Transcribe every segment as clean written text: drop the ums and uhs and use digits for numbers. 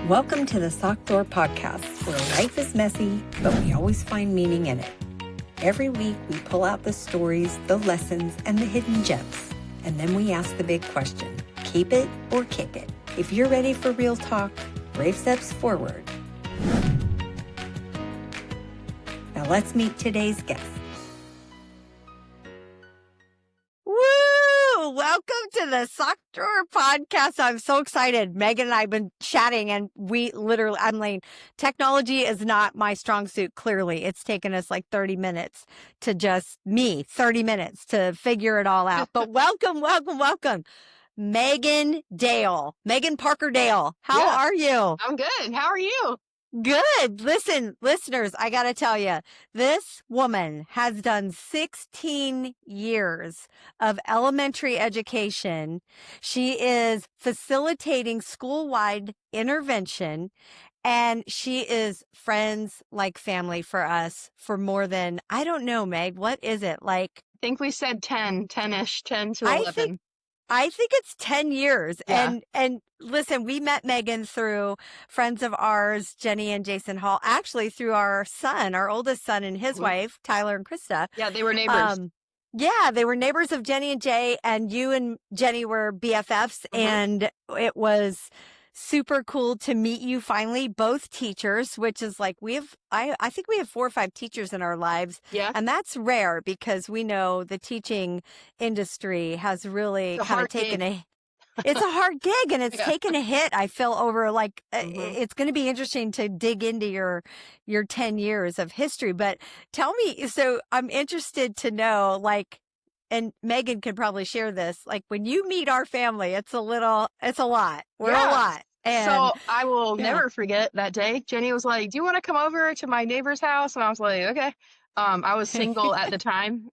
Welcome to the Sock Door Podcast, where life is messy, but we always find meaning in it. Every week, we pull out the stories, the lessons, and the hidden gems. And then we ask the big question, keep it or kick it? If you're ready for real talk, brave steps forward. Now let's meet today's guest. Woo! Welcome to the Sock Drawer Podcast. I'm so excited. Megan and I have been chatting, and I'm like, technology is not my strong suit, clearly. It's taken us like 30 minutes to 30 minutes to figure it all out. But welcome. Megan Parker Dale. How are you? I'm good. How are you? Good. Listen, listeners, I got to tell you, this woman has done 16 years of elementary education. She is facilitating school-wide intervention, and she is friends like family for us for more than, I don't know, Meg, what is it? Like, I think we said 10-ish, 10 to 11. I think it's 10 years. Yeah. And listen, we met Megan through friends of ours, Jenny and Jason Hall, actually through our oldest son and his wife, Tyler and Krista. Yeah, they were neighbors. Yeah, they were neighbors of Jenny and Jay, and you and Jenny were BFFs, and it was super cool to meet you finally, both teachers, which is like I think we have 4 or 5 teachers in our lives. Yeah. And that's rare because we know the teaching industry has really kind of taken it's a hard gig, and it's taken a hit. I feel over it's going to be interesting to dig into your 10 years of history, but tell me, so I'm interested to know, like, and Megan could probably share this, like when you meet our family, it's a lot. We're a lot. And so I will never forget that day. Jenny was like, do you want to come over to my neighbor's house? And I was like, okay. I was single at the time.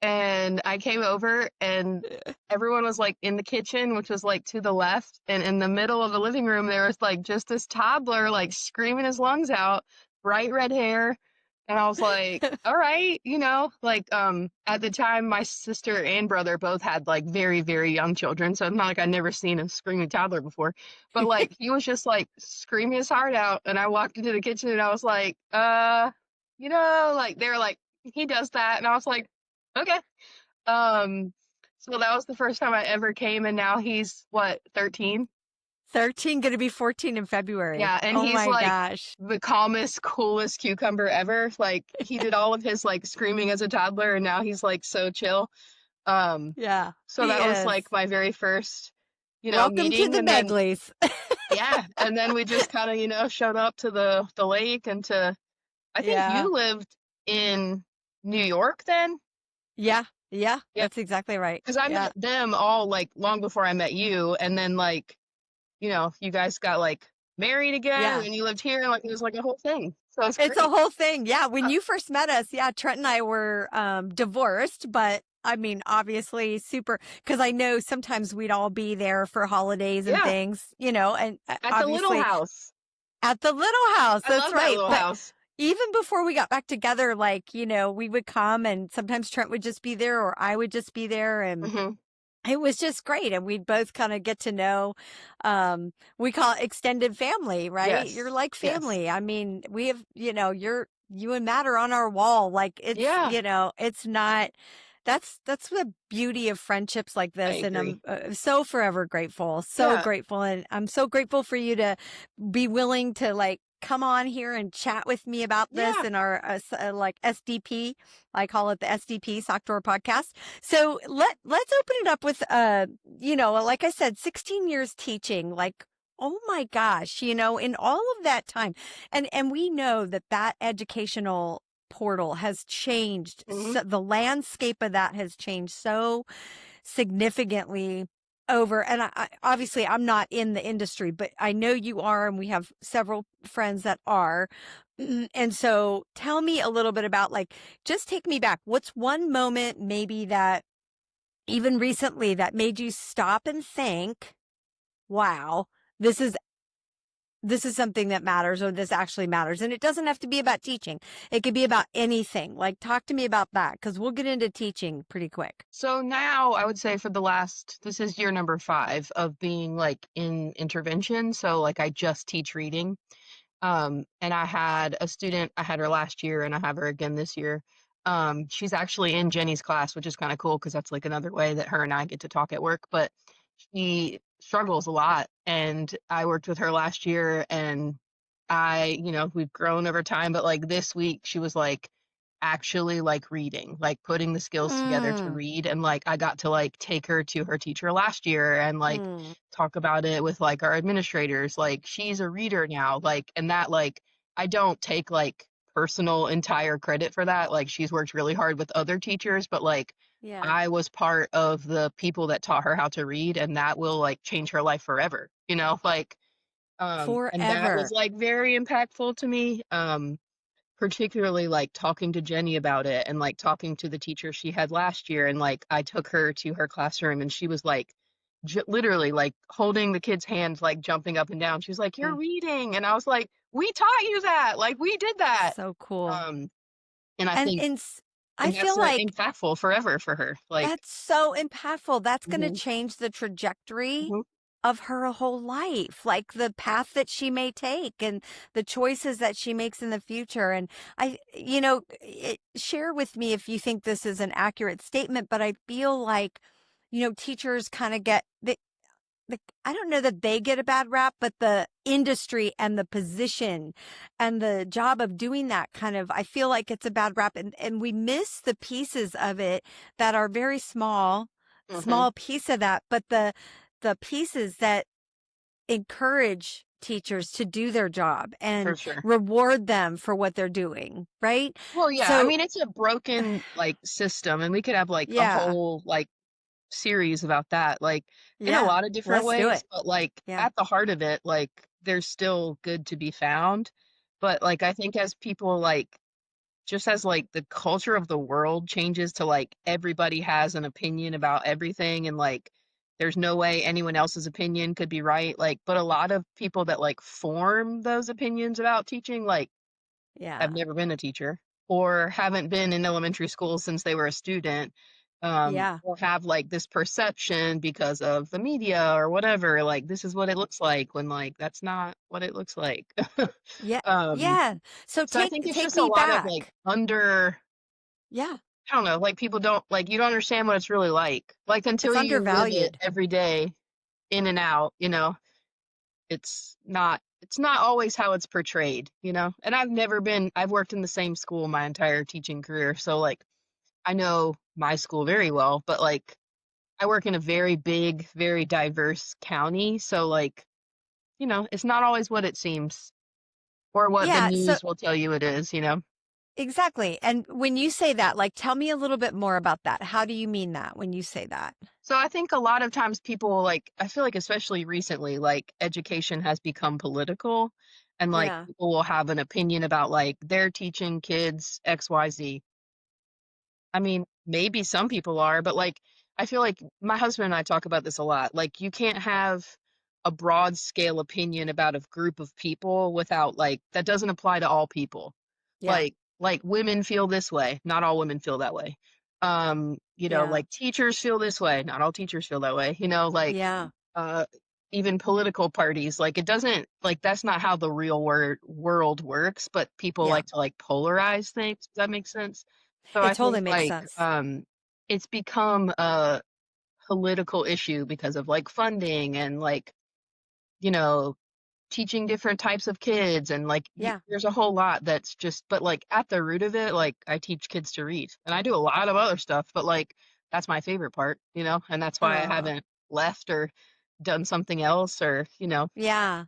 And I came over, and everyone was like in the kitchen, which was like to the left. And in the middle of the living room, there was like just this toddler, like screaming his lungs out, bright red hair. And I was like, all right, at the time, my sister and brother both had like very, very young children. So it's not like I'd never seen a screaming toddler before. But like, he was just like screaming his heart out. And I walked into the kitchen, and I was like, they were like, he does that. And I was like, okay. So that was the first time I ever came. And now he's 13? 13, going to be 14 in February. Yeah, and he's gosh, the calmest, coolest cucumber ever. Like, he did all of his like screaming as a toddler, and now he's like so chill. Yeah. So that was like my very first, welcome meeting. To the Megleys. Yeah, and then we just kind of showed up to the lake, and I think you lived in New York then. Yeah, that's exactly right. Because I met them all like long before I met you, and then like, you guys got like married again, and you lived here, and like it was like a whole thing. So it's a whole thing. Yeah. When you first met us, Trent and I were divorced, but I mean, obviously super, because I know sometimes we'd all be there for holidays and things, and at the little house. At the little house. That's right. That little house. Even before we got back together, like, we would come, and sometimes Trent would just be there, or I would just be there, and it was just great. And we'd both kind of get to know, we call it extended family, right? Yes. You're like family. Yes. I mean, we have, you and Matt are on our wall. Like it's, it's not, that's the beauty of friendships like this. And I'm so forever grateful, grateful. And I'm so grateful for you to be willing to like come on here and chat with me about this in our SDP. I call it the SDP Sock Drawer Podcast. So let's open it up with like I said, 16 years teaching. Like, oh my gosh, in all of that time, and we know that educational portal has changed. So the landscape of that has changed so significantly over, and I obviously I'm not in the industry, but I know you are, and we have several friends that are. And so tell me a little bit about, like, just take me back. What's one moment maybe that even recently that made you stop and think, wow, this is this is something that matters, or this actually matters. And it doesn't have to be about teaching. It could be about anything. Like, talk to me about that, because we'll get into teaching pretty quick. So now I would say for this is year number 5 of being like in intervention. So like I just teach reading. And I had a student, I had her last year and I have her again this year. She's actually in Jenny's class, which is kind of cool because that's like another way that her and I get to talk at work. But she struggles a lot. And I worked with her last year and we've grown over time. But like this week, she was like actually like reading, like putting the skills together to read. And like I got to like take her to her teacher last year and like talk about it with like our administrators. Like she's a reader now, like, and that like I don't take like personal entire credit for that. Like she's worked really hard with other teachers, but like Yeah. I was part of the people that taught her how to read, and that will like change her life forever, like and that was Forever. like very impactful to me. Particularly like talking to Jenny about it and like talking to the teacher she had last year. And like I took her to her classroom and she was like literally like holding the kid's hand, like jumping up and down. She was like, "You're reading." And I was like, "We taught you that. Like we did that." So cool. And I And think I feel that's like impactful forever for her. Like that's so impactful. That's going to mhm, change the trajectory mhm. of her whole life, like the path that she may take and the choices that she makes in the future. And share with me if you think this is an accurate statement, but I feel like, teachers kind of get I don't know that they get a bad rap, but the industry and the position and the job of doing that kind of, I feel like it's a bad rap. And we miss the pieces of it that are very small piece of that, but the pieces that encourage teachers to do their job For and sure. reward them for what they're doing, right? Well, yeah, I So, mean, it's a broken like system, and we could have like a yeah, whole like series about that, like in a yeah, lot of different let's do ways, it. but like Yeah, at the heart of it, like there's still good to be found. But like I think as people like just as like the culture of the world changes to like everybody has an opinion about everything and like there's no way anyone else's opinion could be right. Like, but a lot of people that like form those opinions about teaching, like yeah, have never been a teacher or haven't been in elementary school since they were a student, yeah, or have like this perception because of the media or whatever, like this is what it looks like when like that's not what it looks like. yeah, um yeah. So so I think it's take just a me lot of like back. Yeah, I don't know, like people don't like you don't understand what it's really like it's until you live it undervalued. every day in and out, it's not always how it's portrayed. And I've worked in the same school my entire teaching career. So like I know my school very well, but like I work in a very big, very diverse county. So like, it's not always what it seems or what the Yeah, so news will tell you it is. exactly. And when you say that, like, tell me a little bit more about that. How do you mean that when you say that? So I think a lot of times people like I feel like especially recently like education has become political and like Yeah. people will have an opinion about like they're teaching kids XYZ. I mean, maybe some people are, but like I feel like my husband and I talk about this a lot. Like you can't have a broad scale opinion about a group of people without like that doesn't apply to all people. Yeah. Like women feel this way, not all women feel that way. Yeah. Like teachers feel this way, not all teachers feel that way. Like Yeah. uh even political parties, like it doesn't like that's not how the real world works, but people Yeah. like to like polarize things. Does that make sense? So It I totally think makes like sense. it's become a political issue because of like funding and like, you know, teaching different types of kids and like Yeah. there's a whole lot that's just but like at the root of it, like I teach kids to read and I do a lot of other stuff, but like that's my favorite part, and that's why I Oh, haven't left or done something else or. yeah.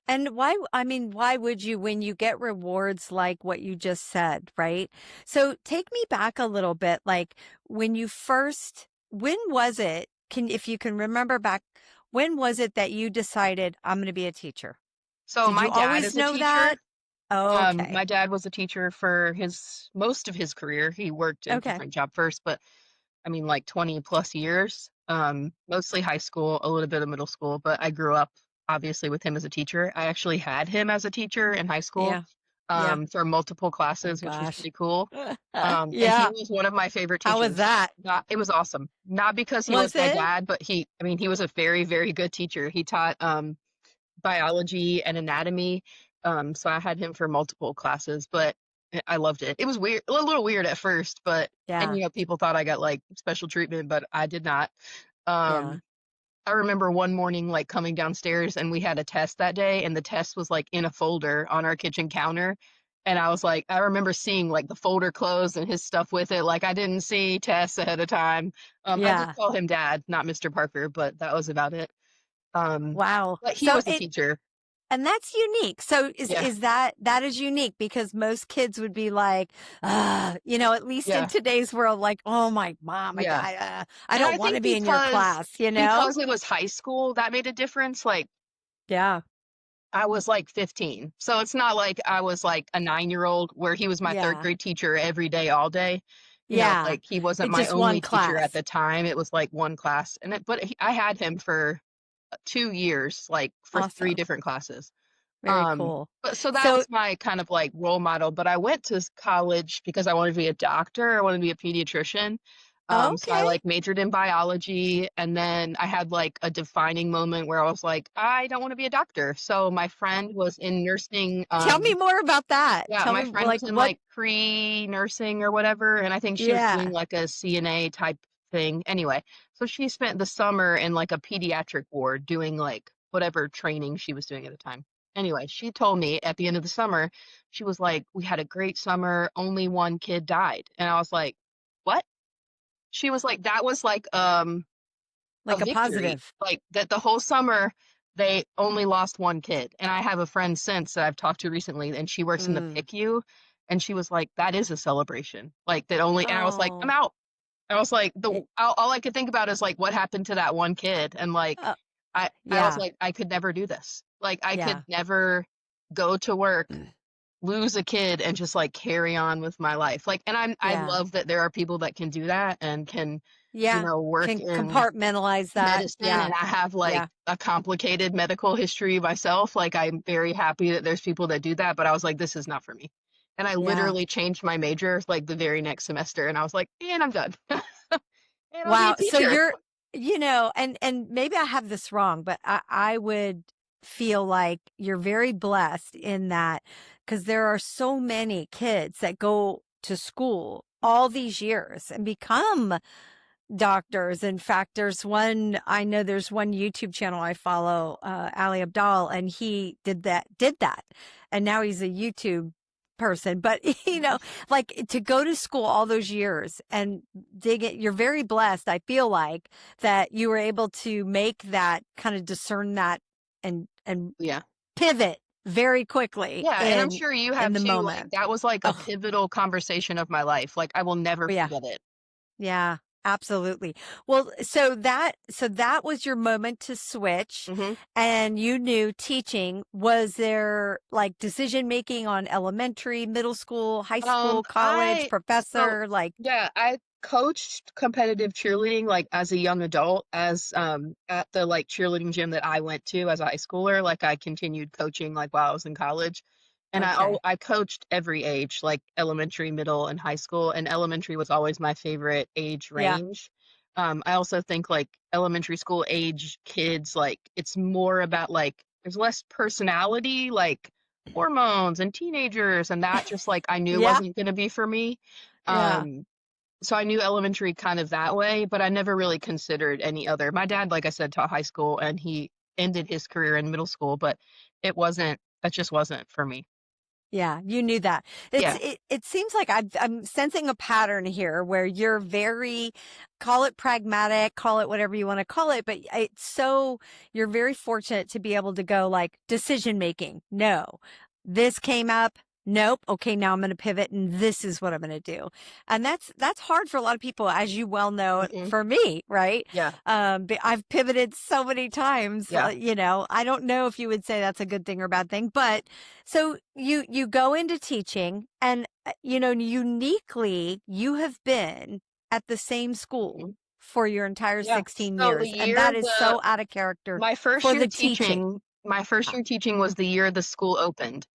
And why would you when you get rewards like what you just said, right? So take me back a little bit. Like when was it? If you can remember back, when was it that you decided I'm going to be a teacher? So Did my you dad always is a know teacher. that? Okay. My dad was a teacher for his most of his career. He worked a Okay. different job first, but I mean like 20 plus years. Mostly high school, a little bit of middle school, but I grew up obviously with him as a teacher. I actually had him as a teacher in high school, Yeah. Yeah. for multiple Oh classes, which was gosh. pretty cool. And he Yeah. was one of my favorite How was teachers. that? It was awesome. Not because he was Was my it? dad, but I mean, he was a very, very good teacher. He taught biology and anatomy. So I had him for multiple classes, but I loved it. It was weird, a little weird at first, and Yeah. people thought I got like special treatment, but I did not. Yeah. Um, I remember one morning like coming downstairs and we had a test that day and the test was like in a folder on our kitchen counter. And I was like, I remember seeing like the folder closed and his stuff with it. Like I didn't see Tess ahead of time. I did Yeah. call him Dad, not Mr. Parker, but that was about it. Wow. But he So was a teacher. and that's unique. So Yeah. is that is unique because most kids would be like, you know, at least in Yeah. today's world, like, oh my mom, Yeah. I And don't I want to think be in your class, you know? because it was high school, that made a difference. Like Yeah. I was like 15. So it's not like I was like a 9-year-old where he was my third Yeah. grade teacher every day, all day. Yeah. Like he wasn't It's my just one only teacher at class. the time. It was like one class. I had him for 2 years, like for 3 Awesome. different classes. Very cool. But so that So, was my kind of like role model. But I went to college because I wanted to be a doctor. I wanted to be a pediatrician. So I okay. like majored in biology and then I had like a defining moment where I was like, I don't want to be a doctor. So my friend was in nursing. Tell me more about that. Yeah, Tell my me friend was like in what, like pre-nursing or whatever, and I think she was doing yeah. like a CNA type thing. Anyway, so she spent the summer in like a pediatric ward doing like whatever training she was doing at the time. Anyway, she told me at the end of the summer, she was like, "We had a great summer, only one kid died." And I was like, "What?" She was like, "That was like a Like a victory. positive. Like that the whole summer they only lost one kid." And I have a friend since that I've talked to recently and she works in the Mm. PICU and she was like, "That is a celebration." Like that only and I was like, "I'm Oh, out." I was like, it, all I could think about is like what happened to that one kid and like uh, I was yeah. like, I could never do this. Like I Yeah. could never go to work, lose a kid and just like carry on with my life. Like and I Yeah. love that there are people that can do that and can Yeah. work Can in compartmentalize that. medicine Yeah. and I have like Yeah. a complicated medical history myself. Like I'm very happy that there's people that do that, but I was like, this is not for me. And I Yeah. literally changed my major like the very next semester and I was like, and I'm done. And I'll be a Wow. So teacher. you're, you know, and maybe I have this wrong, but I would feel like you're very blessed in that because there are so many kids that go to school all these years and become doctors. In fact, I know there's one YouTube channel I follow, Ali Abdal, and he did that. And now he's a YouTube person, but you know, like to go to school all those years and dig it, you're very blessed. I feel like that you were able to make that kind of discern that and Yeah. pivot very quickly Yeah. And I'm sure you in have the too. Like moment. that was like a Oh, pivotal conversation of my life. Like I will never yeah. forget it. Yeah, absolutely. Well, so that was your moment to switch Hmm. and you knew teaching. Was there like decision making on elementary, middle school, high school, college, So professor, like yeah, I coached competitive cheerleading like as a young adult as at the like cheerleading gym that I went to as a high schooler. Like I continued coaching like while I was in college. And okay. I coached every age, like elementary, middle, and high school. And elementary was always my favorite age Yeah. range. I also think like elementary school age kids, like it's more about like there's less personality, like hormones and teenagers, and that just like I knew Yeah. wasn't gonna be for me. Yeah. Um, so I knew elementary kind of that way, but I never really considered any other. My dad, like I said, taught high school and he ended his career in middle school, but that just wasn't for me. Yeah, you knew that. Yeah. It seems like I'm sensing a pattern here where you're very, call it pragmatic, call it whatever you want to call it, but you're very fortunate to be able to go like decision making. No, this came up. Nope. Okay, now I'm going to pivot and this is what I'm going to do. And that's hard for a lot of people, as you well know, Hmm. for me, right? Yeah. But I've pivoted so many times, Yeah. you know, I don't know if you would say that's a good thing or bad thing, but so you go into teaching and you know uniquely you have been at the same school Mhm. for your entire Yeah. 16 So the years and year that is so out of character my first for year the teaching. teaching, my first Ah, year teaching was the year the school opened.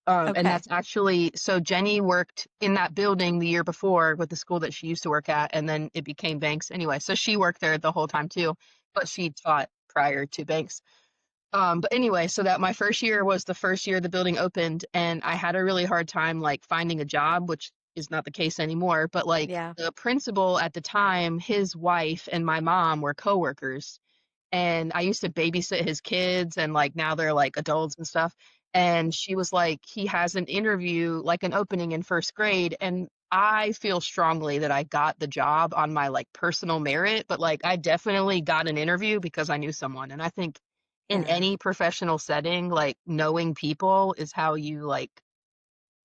And okay. that's actually, so Jenny worked in that building the year before with the school that she used to work at, and then it became Banks anyway. So she worked there the whole time too, but she taught prior to Banks. But anyway, so that my first year was the first year the building opened, and I had a really hard time like finding a job, which is not the case anymore. But like Yeah. the principal at the time, his wife and my mom were coworkers, and I used to babysit his kids, and like now they're like adults and stuff. And she was like, he has an interview, like an opening in first grade. And I feel strongly that I got the job on my like personal merit, but like I definitely got an interview because I knew someone. And I think in Yeah. any professional setting, like knowing people is how you like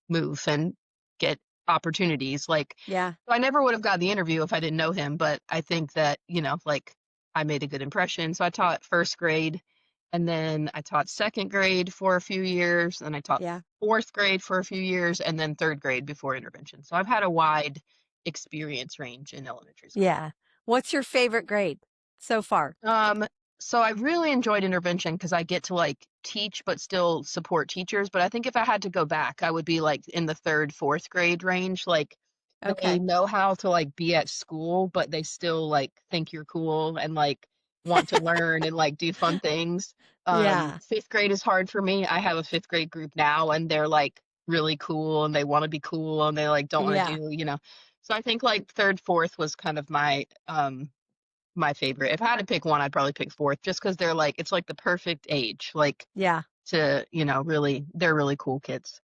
move and get opportunities. Like, Yeah. I never would have got the interview if I didn't know him, but I think that, like I made a good impression. So I taught first grade, and then I taught second grade for a few years, and I taught Yeah. fourth grade for a few years, and then third grade before intervention. So I've had a wide experience range in elementary school. Yeah. What's your favorite grade so far? Um, so I really enjoyed intervention because I get to like teach but still support teachers. But I think if I had to go back, I would be like in the third, fourth grade range. Like they Okay. know how to like be at school, but they still like think you're cool and like want to learn and like do fun things. Yeah. Fifth grade is hard for me. I have a fifth grade group now, and they're like really cool and they want to be cool and they like don't want to Yeah. do. So I think like third, fourth was kind of my favorite. If I had to pick one, I'd probably pick fourth just because they're like, it's like the perfect age, like Yeah. to, really, they're really cool kids.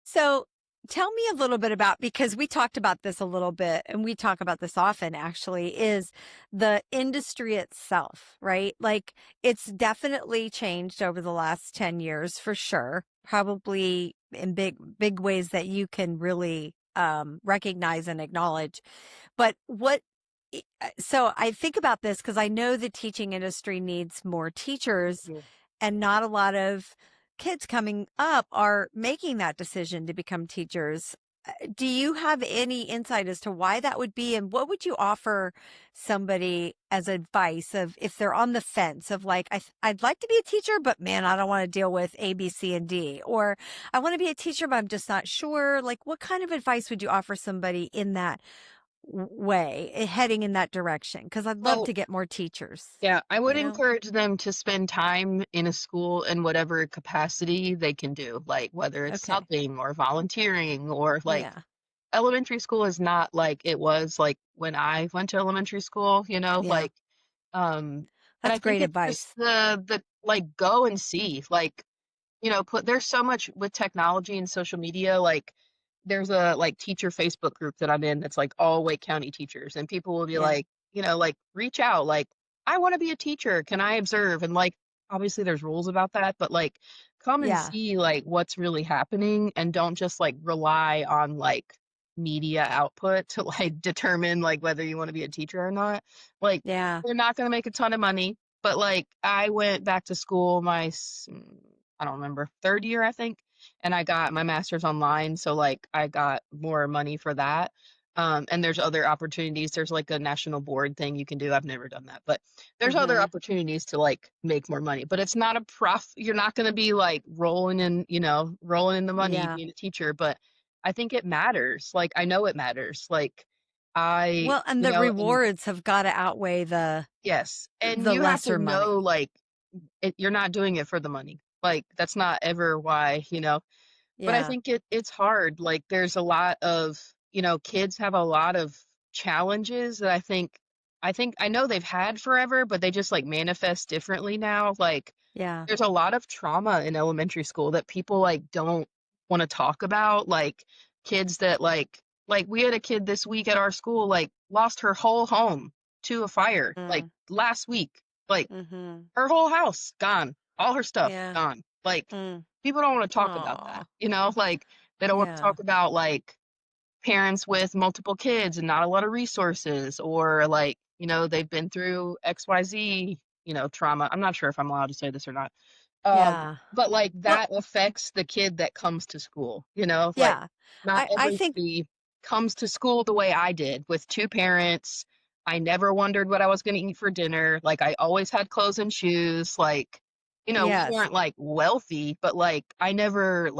So tell me a little bit about, because we talked about this a little bit and we talk about this often actually, is the industry itself, right? Like it's definitely changed over the last 10 years for sure, probably in big ways that you can really recognize and acknowledge. But so I think about this because I know the teaching industry needs more teachers, Mhm. and not a lot of kids coming up are making that decision to become teachers. Do you have any insight as to why that would be? And what would you offer somebody as advice of if they're on the fence of like, I'd like to be a teacher, but man, I don't want to deal with A, B, C, and D, or I want to be a teacher, but I'm just not sure. Like, what kind of advice would you offer somebody in that way, heading in that direction? Because I'd love Well, to get more teachers, yeah, I would you know? encourage them to spend time in a school in whatever capacity they can do, like whether it's Okay. subbing or volunteering or like Yeah. elementary school is not like it was like when I went to elementary school, Yeah. like um and I That's think great it's just advice. the like go and see. Like there's so much with technology and social media. Like, there's a like teacher Facebook group that I'm in that's like all Wake County teachers, and people will be Yeah. like, like reach out, like, I want to be a teacher. Can I observe? And like, obviously there's rules about that, but like, come and Yeah. see like what's really happening, and don't just like rely on like media output to like determine like whether you want to be a teacher or not. Like, Yeah. they're not going to make a ton of money, but like, I went back to school I don't remember, third year, I think. And I got my master's online. So like I got more money for that. And there's other opportunities. There's like a national board thing you can do. I've never done that, but there's other Mhm. opportunities to like make more money. But it's not a prof. You're not going to be like rolling in the money Yeah. being a teacher. But I think it matters. Like, I know it matters. Like, I, Well, and the and rewards have got to outweigh yes, and the you have to lesser know, money. like, you're not doing it for the money. Like, that's not ever why. But I Yeah. think it's hard. Like, there's a lot of, kids have a lot of challenges that I think I know they've had forever, but they just like manifest differently now. Like, Yeah. there's a lot of trauma in elementary school that people like don't want to talk about. Like, kids that like we had a kid this week at our school like lost her whole home to a fire like Mm. last week. Like, Mhm. her whole house gone, all her stuff Yeah. gone. Like, Mm. people don't want to talk about that, Aw. like they don't want to Yeah. talk about like parents with multiple kids and not a lot of resources, or like, they've been through XYZ, trauma. I'm not sure if I'm allowed to say this or not. Um, Yeah. but like Well, that affects the kid that comes to school, like yeah. not I think everybody comes to school the way I did with two parents. I never wondered what I was going to eat for dinner. Like, I always had clothes and shoes. Like, We Yes. weren't like wealthy, but like I never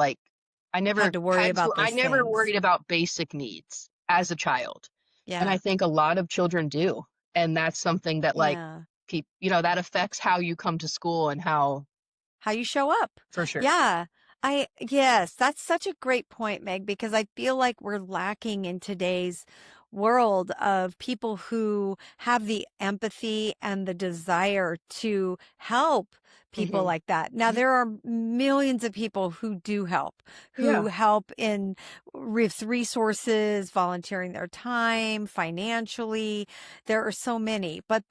Had to worry had to about I those never things. worried about basic needs as a child. And Yeah. I think a lot of children do. And that's something that like Yeah. that affects how you come to school and how How you show up. for sure. Yeah. Yes, that's such a great point, Meg, because I feel like we're lacking in today's world of people who have the empathy and the desire to help people Mhm. like that. Now, Mhm. there are millions of people who Yeah, help in with resources, volunteering their time, financially. There are so many, but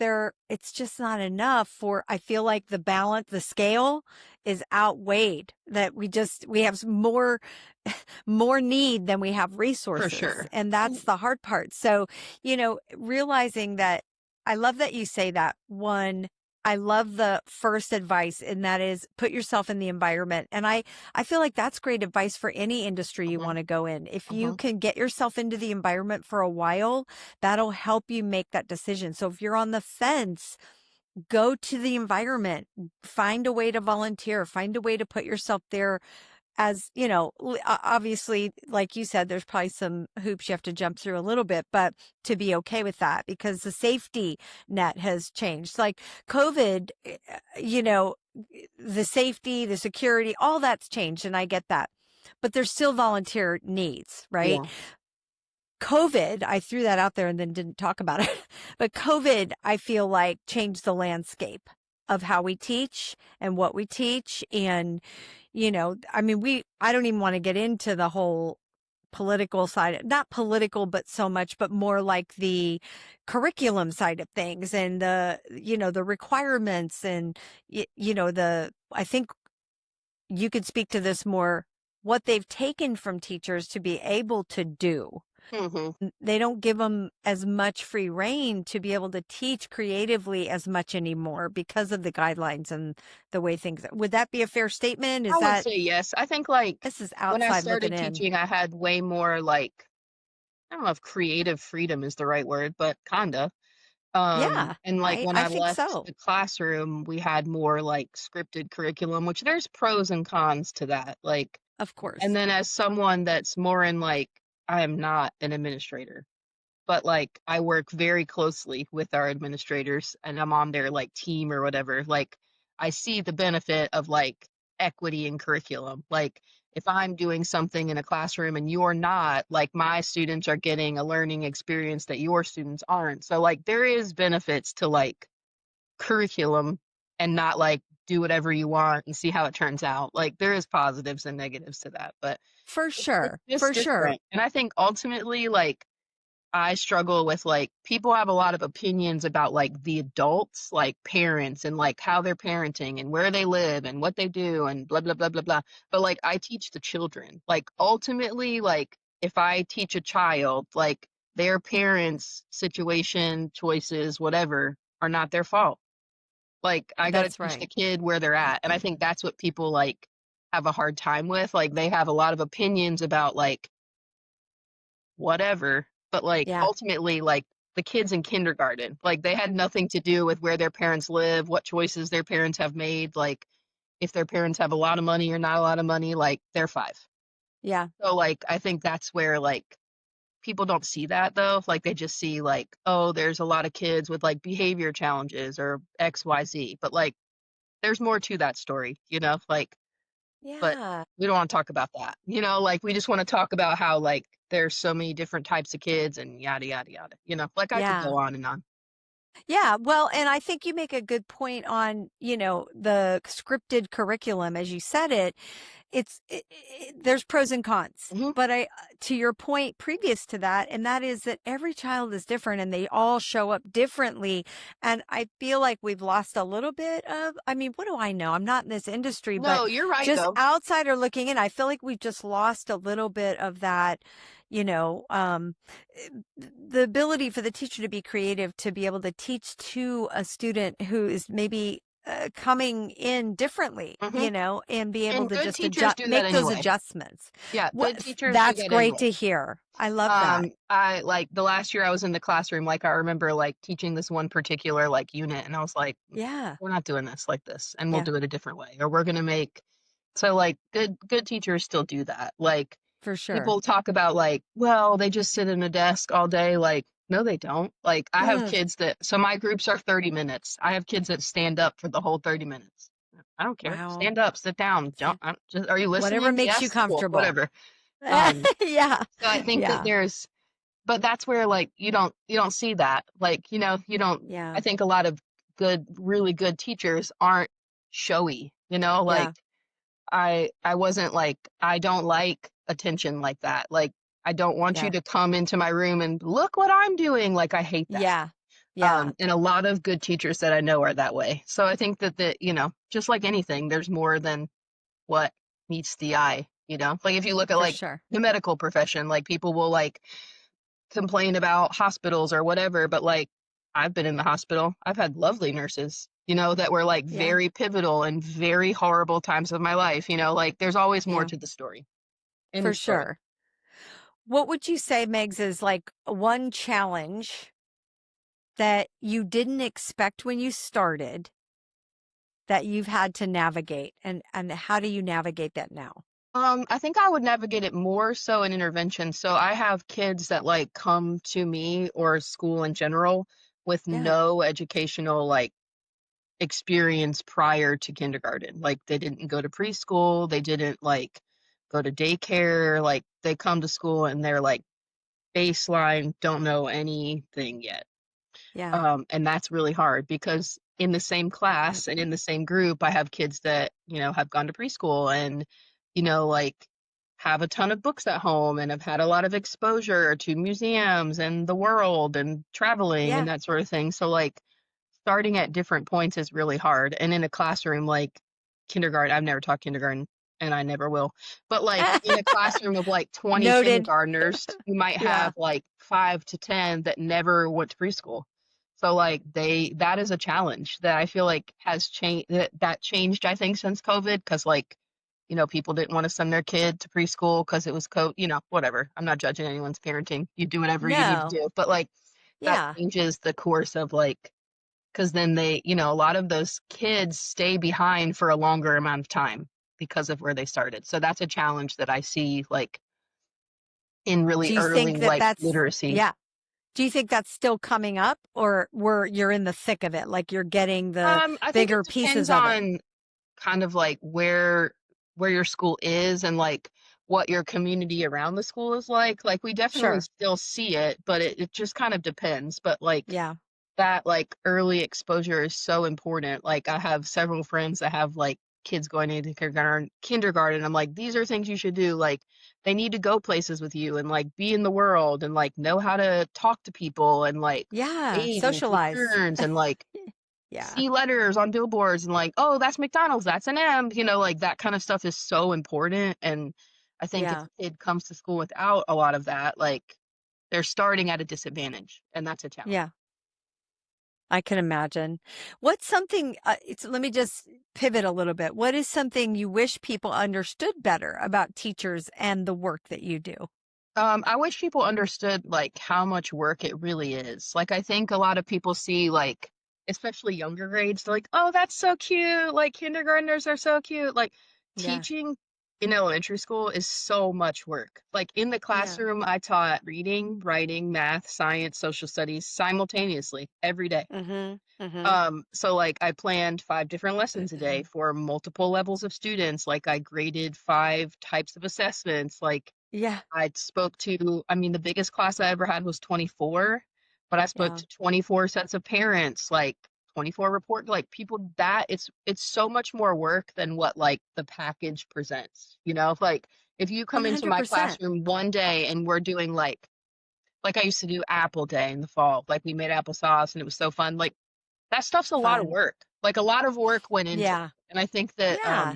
it's just not enough for, I feel like the scale is outweighed, that we have more need than we have for resources. sure. And that's the hard part. So, realizing that, I love that you say that. One, I love the first advice, and that is put yourself in the environment. And I feel like that's great advice for any industry you Mhm. want to go in. If you Mhm. can get yourself into the environment for a while, that'll help you make that decision. So if you're on the fence, go to the environment, find a way to volunteer, find a way to put yourself there. As obviously, like you said, there's probably some hoops you have to jump through a little bit, but to be okay with that, because the safety net has changed. Like COVID, the safety, the security, all that's changed, and I get that. But there's still volunteer needs, right? Yeah. COVID, I threw that out there and then didn't talk about it. But COVID, I feel like, changed the landscape of how we teach and what we teach. And, I mean, I don't even want to get into the whole political side, not political, but so much, but more like the curriculum side of things, and the requirements, and, I think you could speak to this more, what they've taken from teachers to be able to do. Mhm. They don't give them as much free reign to be able to teach creatively as much anymore because of the guidelines and the way things. Would that be a fair statement? I would say yes. I think like This is when I outside looking started in. teaching, I had way more like I don't know if creative freedom is the right word, but kinda. Yeah, And like when I I think left so. the classroom, we had more like scripted curriculum, which there's pros and cons to that. Like, Of and course. then as someone that's more in like, I am not an administrator, but like I work very closely with our administrators and I'm on their like team or whatever. Like I see the benefit of like equity in curriculum. Like if I'm doing something in a classroom and you're not, like my students are getting a learning experience that your students aren't. So like there is benefits to like curriculum and not like do whatever you want and see how it turns out. Like there is positives and negatives to that, but For it's sure. just For sure. different. And I think ultimately like I struggle with like people have a lot of opinions about like the adults, like parents and like how they're parenting and where they live and what they do and blah blah blah blah blah. But like I teach the children. Like ultimately, like if I teach a child, like their parents' situation, choices, whatever, are not their fault. Like I gotta That's teach the right. kid where they're at. And I think that's what people like have a hard time with. Like they have a lot of opinions about like whatever, but, like, Yeah. ultimately, like, the kids in kindergarten, like, they had nothing to do with where their parents live, what choices their parents have made, like, if their parents have a lot of money or not a lot of money, like, they're 5. Yeah. So, like, I think that's where, like, people don't see that though, like, they just see, like, "Oh, there's a lot of kids with, like, behavior challenges or XYZ," but, like, there's more to that story, like but Yeah. we don't wanna talk about that, like, we just wanna talk about how, like, there's so many different types of kids and yada, yada, yada, like, I could Yeah. go on and on. Yeah, well, and I think you make a good point on, the scripted curriculum, as you said it. There's pros and cons. Mhm. But to your point previous to that, and that is that every child is different and they all show up differently. And I feel like we've lost a little bit of, I mean, what do I know? I'm not in this industry, but No, you're right, just though. outsider looking in, I feel like we've just lost a little bit of that, you know, um, the ability for the teacher to be creative, to be able to teach to a student who is maybe coming in differently, Mhm. and be able And to good just teachers do that make those anyway. adjustments. Yeah, good teachers do That's that great anyway. to hear. I love that. I like the last year I was in the classroom, like I remember like teaching this one particular like unit and I was like, Yeah. we're not doing this like this and we'll Yeah. do it a different way or we're going to make so like good teachers still do that. Like For sure. people talk about like, well, they just sit in a desk all day like no they don't. Like I have Ugh. kids that so my groups are 30 minutes. I have kids that stand up for the whole 30 minutes. I don't care. Wow. Stand up, sit down, jump. Just are you Whatever listening? makes you Yes, cool, comfortable. whatever. Um Yeah. so I think that Yeah. there's but that's where, like, you don't see that. Like, you don't I Yeah. think a lot of really good teachers aren't showy, like, Yeah. I wasn't like, I don't like attention like that. Like, I don't want you Yeah. to come into my room and look what I'm doing. Like, I hate that. Yeah. Yeah. And a lot of good teachers that I know are that way. So I think that, just like anything, there's more than what meets the eye. Like, if you look at For like sure. the medical profession, like people will like complain about hospitals or whatever, but like I've been in the hospital. I've had lovely nurses, that were like Yeah. very pivotal in very horrible times of my life, like there's always more Yeah. to the story. Any For story. sure. What would you say, Megs, is like one challenge that you didn't expect when you started that you've had to navigate, and how do you navigate that now? I think I would navigate it more so in intervention. So I have kids that like come to me or school in general with Yeah. no educational like experience prior to kindergarten. Like they didn't go to preschool, they didn't like go to daycare, like they come to school and they're like baseline, don't know anything yet. Yeah. And that's really hard because in the same class and in the same group, I have kids that, have gone to preschool and, like have a ton of books at home and have had a lot of exposure to museums and the world and traveling Yeah. and that sort of thing. So like starting at different points is really hard. And in a classroom like kindergarten, I've never taught kindergarten and I never will. But like in a classroom of like 20 Noted. kindergartners, you might Yeah. have like 5 to 10 that never went to preschool. So like that is a challenge that I feel like has changed that changed I think since COVID because like, people didn't want to send their kid to preschool because it was whatever. I'm not judging anyone's parenting. You do whatever you need to No. do. But like that Yeah. changes the course of like because then a lot of those kids stay behind for a longer amount of time because of where they started. So that's a challenge that I see like in Do really you early think that like that's literacy. yeah. Do you think that's still coming up, or you're in the thick of it, like you're getting the I think it bigger pieces depends of it? on kind of like where your school is and like what your community around the school is like. Like we definitely Sure. still see it, but it just kind of depends. But like Yeah. that like early exposure is so important. Like I have several friends that have like kids going into kindergarten. I'm like, these are things you should do. Like they need to go places with you and like be in the world and like know how to talk to people and like Yeah. wave and take Socialize. turns and like Yeah. see letters on billboards and like, oh, that's McDonald's, that's an M, like that kind of stuff is so important. And I think if Yeah. a kid comes to school without a lot of that, like they're starting at a disadvantage and that's a challenge. Yeah. I can imagine. What's something, let me just pivot a little bit. What is something you wish people understood better about teachers and the work that you do? I wish people understood like how much work it really is. Like I think a lot of people see like especially younger grades, they're like, "Oh, that's so cute. Like kindergartners are so cute." Like Yeah. teaching in elementary school is so much work. Like in the Yeah. classroom, I taught reading, writing, math, science, social studies simultaneously every day. Mm-hmm. Mm-hmm. So like I planned 5 different lessons a day for multiple levels of students. Like I graded 5 types of assessments. Like Yeah. I mean, the biggest class I ever had was 24, but I spoke Yeah. to 24 sets of parents, like 24 report, like people that it's so much more work than what like the package presents. Like if you come into my 100%. classroom one day and we're doing like I used to do apple day in the fall, like we made applesauce and it was so fun. Like that stuff's a lot of Fun. work. Like a lot of work went into it. Yeah. And I think that Yeah.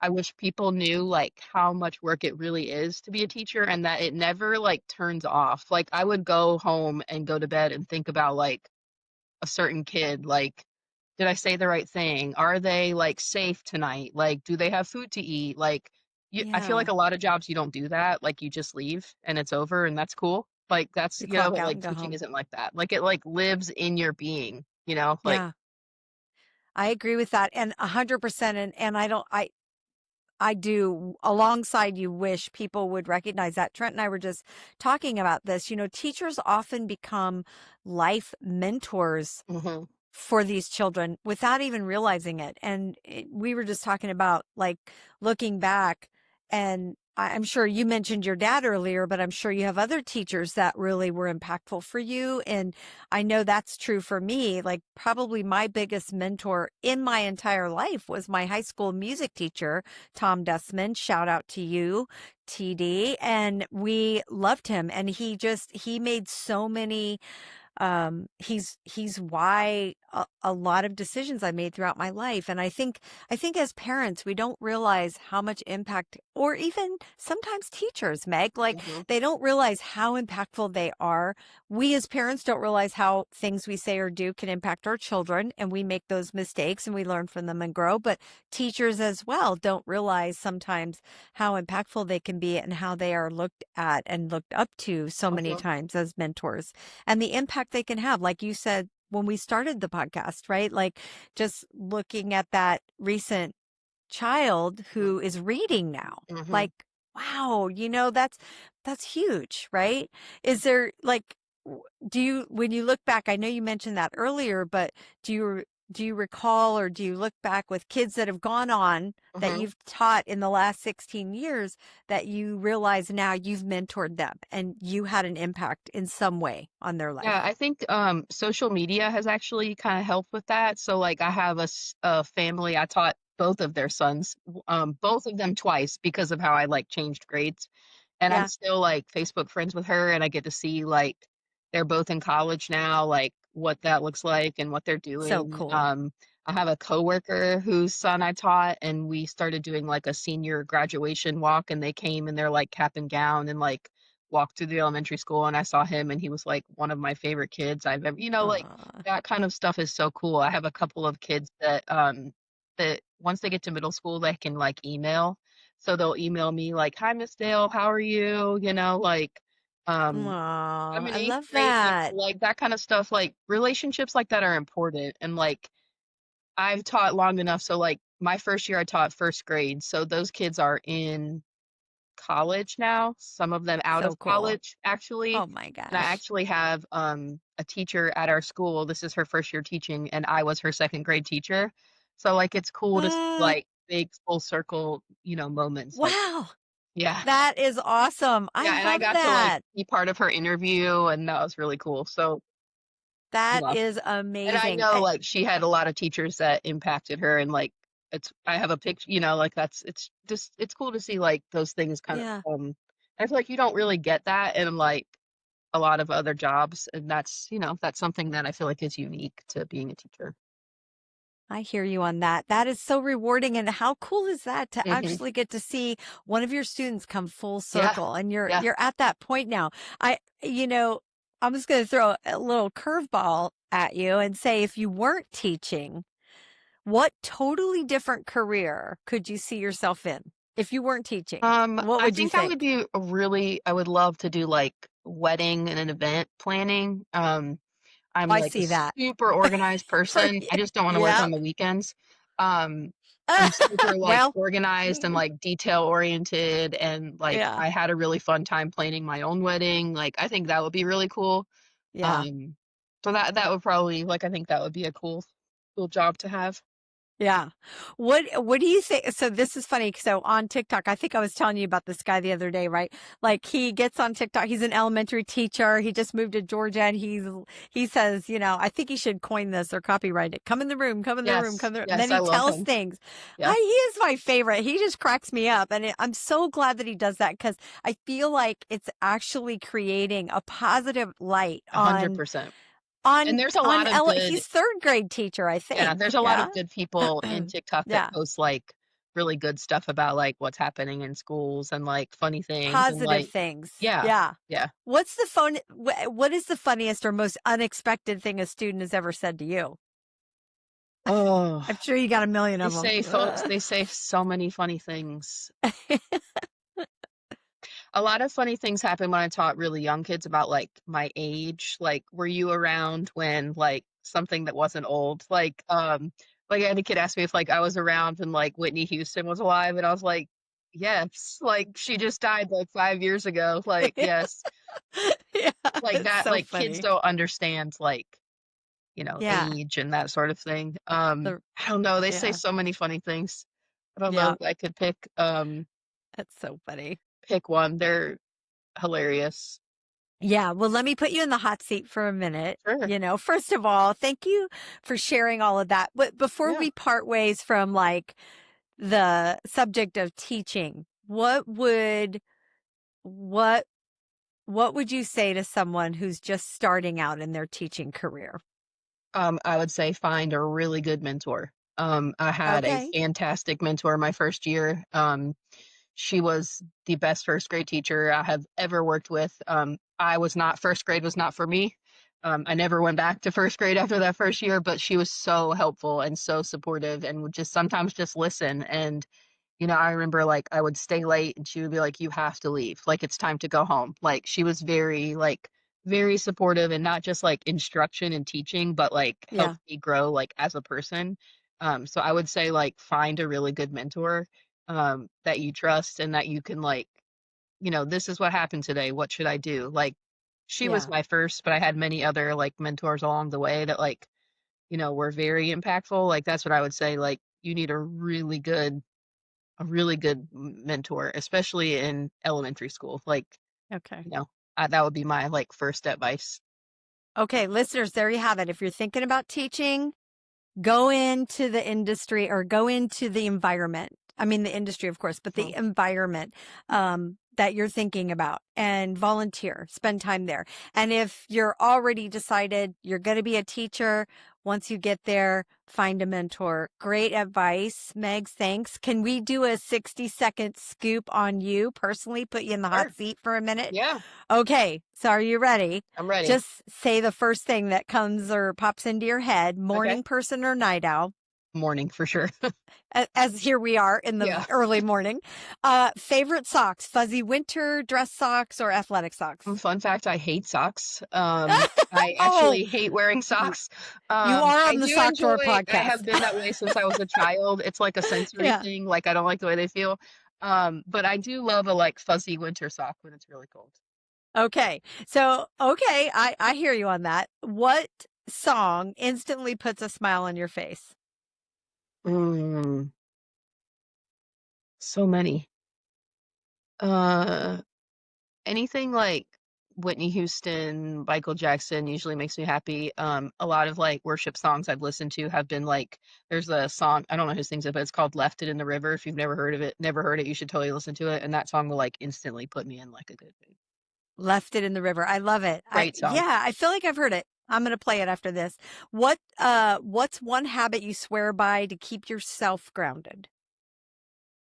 I wish people knew like how much work it really is to be a teacher and that it never like turns off. Like I would go home and go to bed and think about like a certain kid like did I say the right thing? Are they like safe tonight? Like, do they have food to eat? Like, I feel Yeah. like a lot of jobs you don't do that. Like, you just leave and it's over and that's cool. Like, that's, You you know, clock but out like and go teaching home. isn't like that. Like, it like lives in your being, you know, like, Yeah. I agree with that. And 100%. And I do alongside you wish people would recognize that. Trent and I were just talking about this. Teachers often become life mentors mhm, for these children without even realizing it. And we were just talking about like looking back, and I'm sure you mentioned your dad earlier, but I'm sure you have other teachers that really were impactful for you. And I know that's true for me. Like probably my biggest mentor in my entire life was my high school music teacher, Tom Dustman. Shout out to you, TD. And we loved him. And he made so many he's why a lot of decisions I made throughout my life. And I think as parents, we don't realize how much impact, or even sometimes teachers, Meg, like mhm, they don't realize how impactful they are. We as parents don't realize how things we say or do can impact our children, and we make those mistakes and we learn from them and grow. But teachers as well don't realize sometimes how impactful they can be and how they are looked at and looked up to so many mhm, times as mentors, and the impact they can have. Like you said, when we started the podcast, right? Like just looking at that recent child who is reading now, mhm. like, wow, that's huge, right? Is there like, do you, when you look back, I know you mentioned that earlier, but do you, do you recall, or do you look back with kids that have gone on that Mhm. you've taught in the last 16 years that you realize now you've mentored them and you had an impact in some way on their Yeah, life? I think social media has actually kind of helped with that. So like I have a family, I taught both of their sons, both of them twice because of how I like changed grades. And I'm Yeah. still like Facebook friends with her and I get to see like they're both in college now, like what that looks like and what they're So doing. cool. I have a coworker whose son I taught and we started doing like a senior graduation walk and they came in their like cap and gown and like walked through the elementary school and I saw him and he was like one of my favorite kids I've ever, like Uh, that kind of stuff is so cool. I have a couple of kids that once they get to middle school they can like email. So they'll email me like, "Hi, Miss Dale, how are you?" Like, um, I'm in I 8th love grade now, that. like that kind of stuff. Like relationships like that are important. And like I've taught long enough. So like my first year I taught first grade. So those kids are in college now, some of them out of So cool. college actually. Oh my And I gosh. actually have a teacher at our school. This is her first year teaching, and I was her second grade teacher. So like it's cool to see Uh, like big full circle, moments. Like, wow. yeah. That is awesome. I Yeah, and I love got to like that. be part of her interview, and that was really cool. So, That yeah. is And I amazing. know like she had a lot of teachers that impacted her, and like I have a picture, like it's just it's cool to see like those things kind of Yeah. I feel like you don't really get that in like a lot of other jobs, and that's something that I feel like is unique to being a teacher. I hear you on that. That is so rewarding. And how cool is that to Hmm. actually get to see one of your students come full Yeah, circle, and you're yeah. you're at that point now. I you know, I'm just going to throw a little curveball at you and say, if you weren't teaching, what totally different career could you see yourself in if you weren't teaching? What I would you think I would think? be I would love to do like wedding and an event planning. I'm I like a see that super organized for person. you. I just don't wanna work Yeah. on the weekends. Um, I'm super, like, Well, organized and, like, detail oriented, and, like, yeah, I had a really fun time planning my own wedding. Like, I think that would be really cool. yeah. Um, so that would probably I think that would be a cool job to have. Yeah. What do you think? So this is funny. So on TikTok, I think I was telling you about this guy the other day, right? Like he gets on TikTok. He's an elementary teacher. He just moved to Georgia, and he says, I think he should coin this or copyright it. Come in the room, come in the room, Yes, come in the room. And then yes, I he love tells him. things. He Yeah, is my favorite. He just cracks me up, and I'm so glad that he does that, because I feel like it's actually creating a positive light on 100%. on And there's a on lot of ele good he's third grade teacher, I Yeah, think. there's a lot Yeah. of good people in TikTok that Yeah. post, like, really good stuff about, like, what's happening in schools and, like, funny things and, Positive like things. yeah, Yeah. yeah. What is the funniest or most unexpected thing a student has ever said to you? Oh, I'm sure you got a million of them. they say so many funny things. A lot of funny things happen when I taught really young kids about like my age. Like, were you around when like something that wasn't old? Like I had a kid ask me if like I was around when like Whitney Houston was alive, and I was like, yes, like she just died like 5 years ago. Like, yes, Yeah, like it's that, so like kids funny. don't understand like, Yeah. age and that sort of thing. The I don't know. They say yeah. so many funny things. I don't know Yeah. if I could That's so funny. pick one. They're hilarious. Yeah, well, let me put you in the hot seat for a minute. Sure. First of all, thank you for sharing all of that. But before Yeah. we part ways from like the subject of teaching, what what would you say to someone who's just starting out in their teaching career? I would say find a really good mentor. I had a Okay. fantastic mentor my first year. She was the best first grade teacher I have ever worked with. I was not First grade was not for me. I never went back to first grade after that first year, but she was so helpful and so supportive and would just sometimes just listen. And, I remember like I would stay late and she would be like, you have to leave. Like it's time to go home. Like she was very supportive and not just like instruction and teaching, but like Yeah. helped me grow like as a person. So I would say like find a really good mentor that you trust and that you can like, this is what happened today. What should I do? Like she was Yeah. my first, but I had many other like mentors along the way that like, were very impactful. Like that's what I would say. Like you need a really good mentor, especially in elementary school. Like, Okay. you know, that would be my like first advice. Okay, listeners, there you have it. If you're thinking about teaching, go into the industry or go into the environment. I mean, the industry, of course, but the Mhm. environment that you're thinking about and volunteer, spend time there. And if you're already decided you're going to be a teacher, once you get there, find a mentor. Great advice, Megs. Thanks. Can we do a 60-second scoop on you personally? Put you in the hot Sure. seat for a minute? Yeah, Okay. So are you ready? I'm ready. Just say the first thing that comes or pops into your head, Okay. morning person or night owl, Morning for sure. as here we are in the Yeah. early morning. Favorite socks, fuzzy winter dress socks or athletic socks? Fun fact, I hate socks. I Oh, actually hate wearing you, socks. you are I on the do Sock Drawer I podcast. have been that way since I was a child. It's like a sensory Yeah. thing. Like I don't like the way they feel. But I do love a like fuzzy winter sock when it's really cold. Okay. So, okay. I hear you on that. What song instantly puts a smile on your face? Mm, so many. Uh, Anything like Whitney Houston, Michael Jackson usually makes me happy. A lot of like worship songs I've listened to have been like, there's a song, I don't know who sings it, but it's called Left It in the River. If you've never heard it, you should totally listen to it. And that song will like instantly put me in like a good mood. Left It in the River. I love it. Great song. Yeah, I feel like I've heard it. I'm going to play it after this. What's one habit you swear by to keep yourself grounded?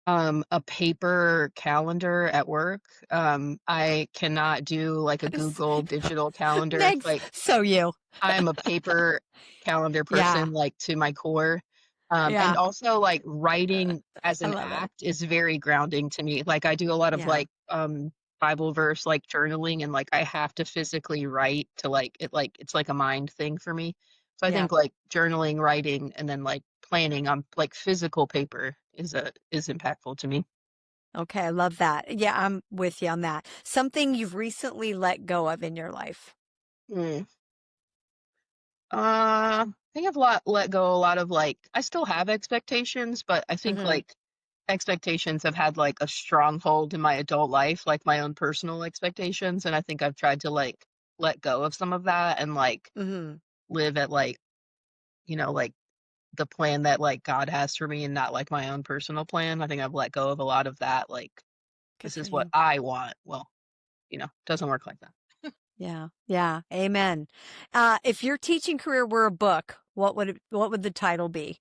A paper calendar at work. I cannot do like a Google digital calendar. Megs, Like so you. I am a paper calendar Yeah. person, like, to my core. And Yeah. also, like, writing as I an love it. act is very grounding to me. Like, I do a lot of, Yeah. like, Bible verse, like, journaling, and, like, I have to physically write to, it's like a mind thing for me. So I Yeah. think, like, journaling, writing, and then, like, planning on, like, physical paper is impactful to me. Okay. I love that. Yeah. I'm with you on that. Something you've recently let go of in your life. Mm. I think I've let go a lot of, like I still have expectations, but I think, Hmm. like, expectations have had, like, a stronghold in my adult life, like, my own personal expectations, and I think I've tried to, like, let go of some of that and, like, Hmm. live at, like, like, the plan that, like, God has for me and not, like, my own personal plan. I think I've let go of a lot of that, like, Good this for is what you. I want. Well, doesn't work like that. Yeah. Yeah. Amen. If your teaching career were a book, what would the title be?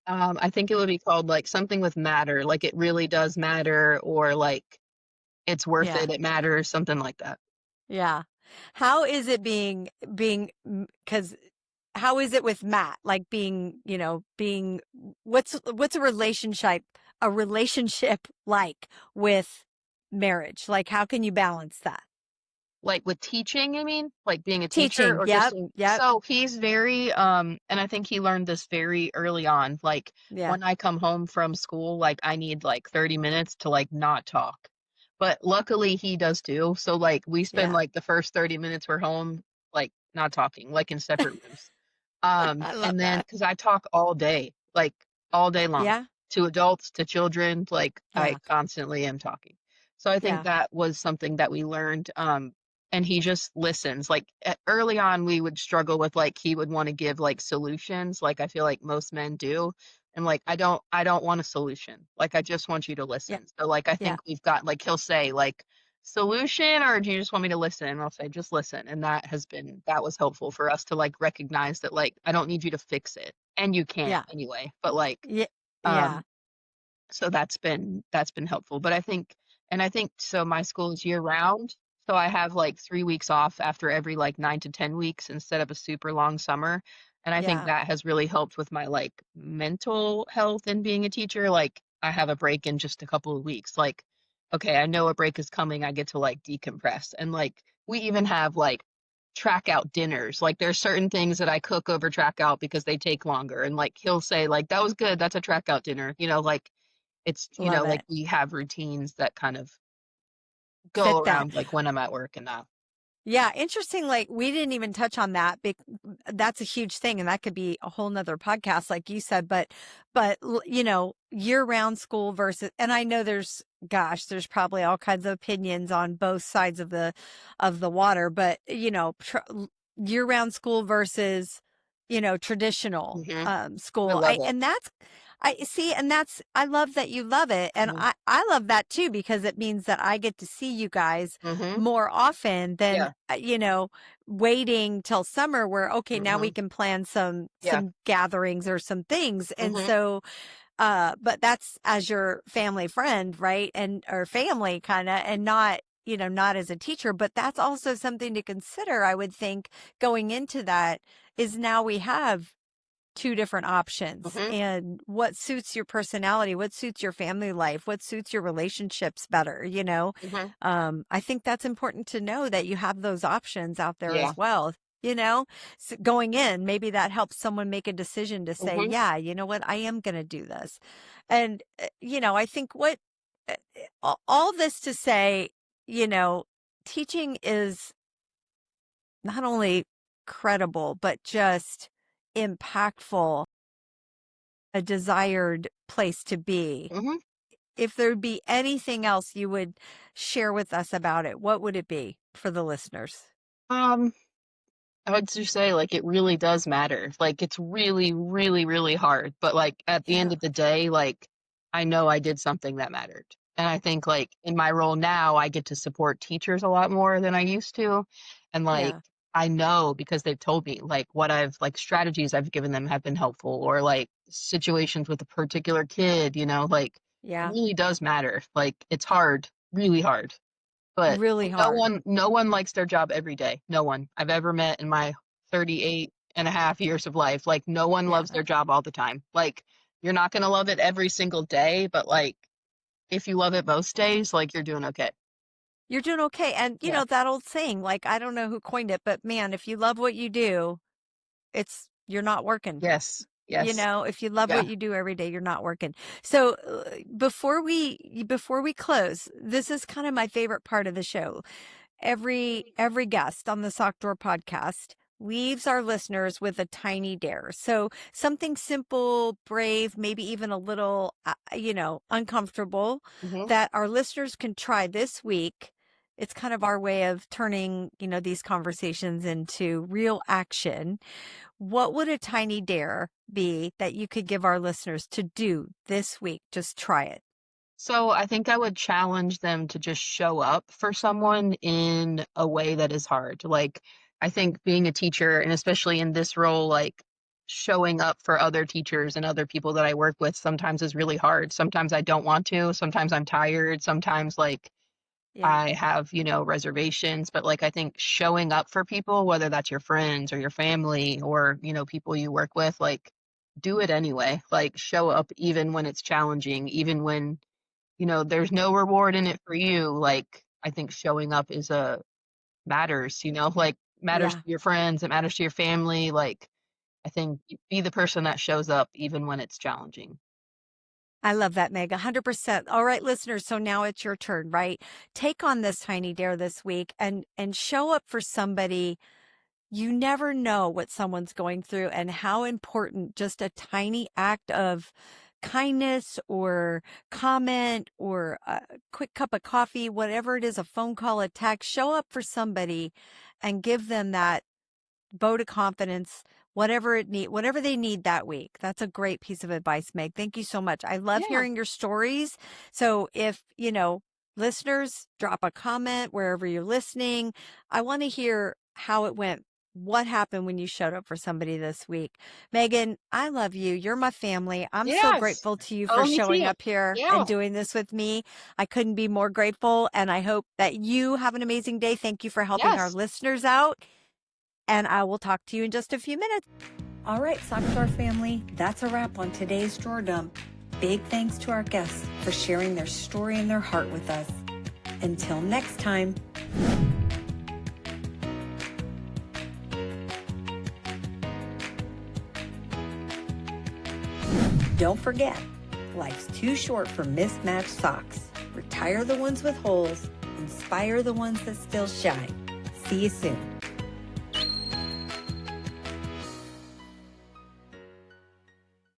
I think it would be called, like, something with matter, like, it really does matter or, like, it's worth Yeah. it, it matters, something like that. Yeah. How is it because how is it with Matt? Like what's a relationship like with marriage? Like, how can you balance that? Like with teaching, you mean? Like being a teacher Teaching. or just Yep. in, Yep. so he's very and I think he learned this very early on. Like Yeah. when I come home from school, like I need like 30 minutes to like not talk. But luckily he does too. So like we spend Yeah. like the first 30 minutes we're home like not talking, like in separate rooms. I And love then that. because I talk all day, like all day long, Yeah. to adults, to children, like I Yeah. constantly am talking. So I think Yeah. that was something that we learned. And he just listens. Like early on, we would struggle with like he would want to give like solutions, like I feel like most men do. And like I don't want a solution. Like I just want you to Yeah. listen. So like I Yeah. think we've got like he'll say like solution or do you just want me to listen? And I'll say just listen. And that was helpful for us to like recognize that like I don't need you to fix it. And you can't Yeah. anyway. But like Yeah. Yeah. um so that's been helpful. But I think so my school is year round. So I have like 3 weeks off after every like 9 to 10 weeks instead of a super long summer. And I think Yeah. that has really helped with my like mental health and being a teacher. Like I have a break in just a couple of weeks. Like, okay, I know a break is coming. I get to like decompress. And like we even have like track out dinners. Like there's certain things that I cook over track out because they take longer. And like he'll say, like, that was good. That's a track out dinner. Like it's, Love like it. we have routines that kind of go Fit that. around like when I'm at work and that. Yeah, interesting. Like we didn't even touch on that. That's a huge thing, and that could be a whole nother podcast, like you said. But year-round school versus, and I know there's probably all kinds of opinions on both sides of the water. But year-round school versus traditional Hmm. I school. love it. And that's I see, and I love that you love it, and Hmm. I love that too because it means that I get to see you guys Hmm. more often than Yeah. waiting till summer where okay now we Hmm. can plan some Yeah. gatherings or some things. And Hmm. so but that's as your family friend, right? And or family kind of, and not not as a teacher. But that's also something to consider, I would think, going into that, is now we have two different options, Hmm. and what suits your personality, what suits your family life, what suits your relationships better. Hmm. I think that's important to know, that you have those options out there Yeah. as well. Going in, maybe that helps someone make a decision to say, Hmm. yeah, you know what, I am going to do this. And I think all this to say, you know teaching is not only credible but just impactful, a desired place to be. Hmm. If there'd be anything else you would share with us about it, what would it be for the listeners? Um, I would just say like it really does matter. Like it's really, really, really hard. But like at the end Yeah. of the day, like I know I did something that mattered. And I think like in my role now, I get to support teachers a lot more than I used to. And like Yeah. I know because they've told me like what I've like strategies I've given them have been helpful or like situations with a particular kid, like it Yeah. really does matter. Like it's hard, really hard. But Really no hard. one no one likes their job every day. No one I've ever met in my 38 and a half years of life. Like no one loves Yeah. their job all the time. Like you're not going to love it every single day, but like if you love it most days, like you're doing okay. You're doing okay. And Yeah. that old saying, like, I don't know who coined it, but man, if you love what you do, you're not working. Yes. Yes. If you love what Yeah. you do every day, you're not working. So before we close, this is kind of my favorite part of the show. Every guest on the Sock Door podcast leaves our listeners with a tiny dare. So something simple, brave, maybe even a little, uncomfortable, Hmm. that our listeners can try this week. It's kind of our way of turning, these conversations into real action. What would a tiny dare be that you could give our listeners to do this week? Just try it. So I think I would challenge them to just show up for someone in a way that is hard. Like I think being a teacher and especially in this role, like showing up for other teachers and other people that I work with sometimes is really hard. Sometimes I don't want to, sometimes I'm tired, sometimes like Yeah. I have, reservations, but like I think showing up for people, whether that's your friends or your family or, people you work with, like do it anyway. Like show up even when it's challenging, even when, there's no reward in it for you. Like I think showing up is a matters, like matters to Yeah. your friends, it matters to your family. Like I think be the person that shows up even when it's challenging. I love that, Meg. 100%. All right, listeners. So now it's your turn, right? Take on this tiny dare this week and show up for somebody. You never know what someone's going through and how important just a tiny act of kindness or comment or a quick cup of coffee, whatever it is, a phone call, a text, show up for somebody and give them that vote of confidence, whatever they need that week. That's a great piece of advice, Meg. Thank you so much. I love Yeah. hearing your stories. So if, listeners, drop a comment wherever you're listening. I want to hear how it went. What happened when you showed up for somebody this week? Megan, I love you. You're my family. I'm so Yes. grateful to you for Oh, me showing too. up here Yeah. and doing this with me. I couldn't be more grateful. And I hope that you have an amazing day. Thank you for helping our Yes. listeners out. And I will talk to you in just a few minutes. All right, Sock Drawer family, that's a wrap on today's Drawer Dump. Big thanks to our guests for sharing their story and their heart with us. Until next time. Don't forget, life's too short for mismatched socks. Retire the ones with holes, inspire the ones that still shine. See you soon.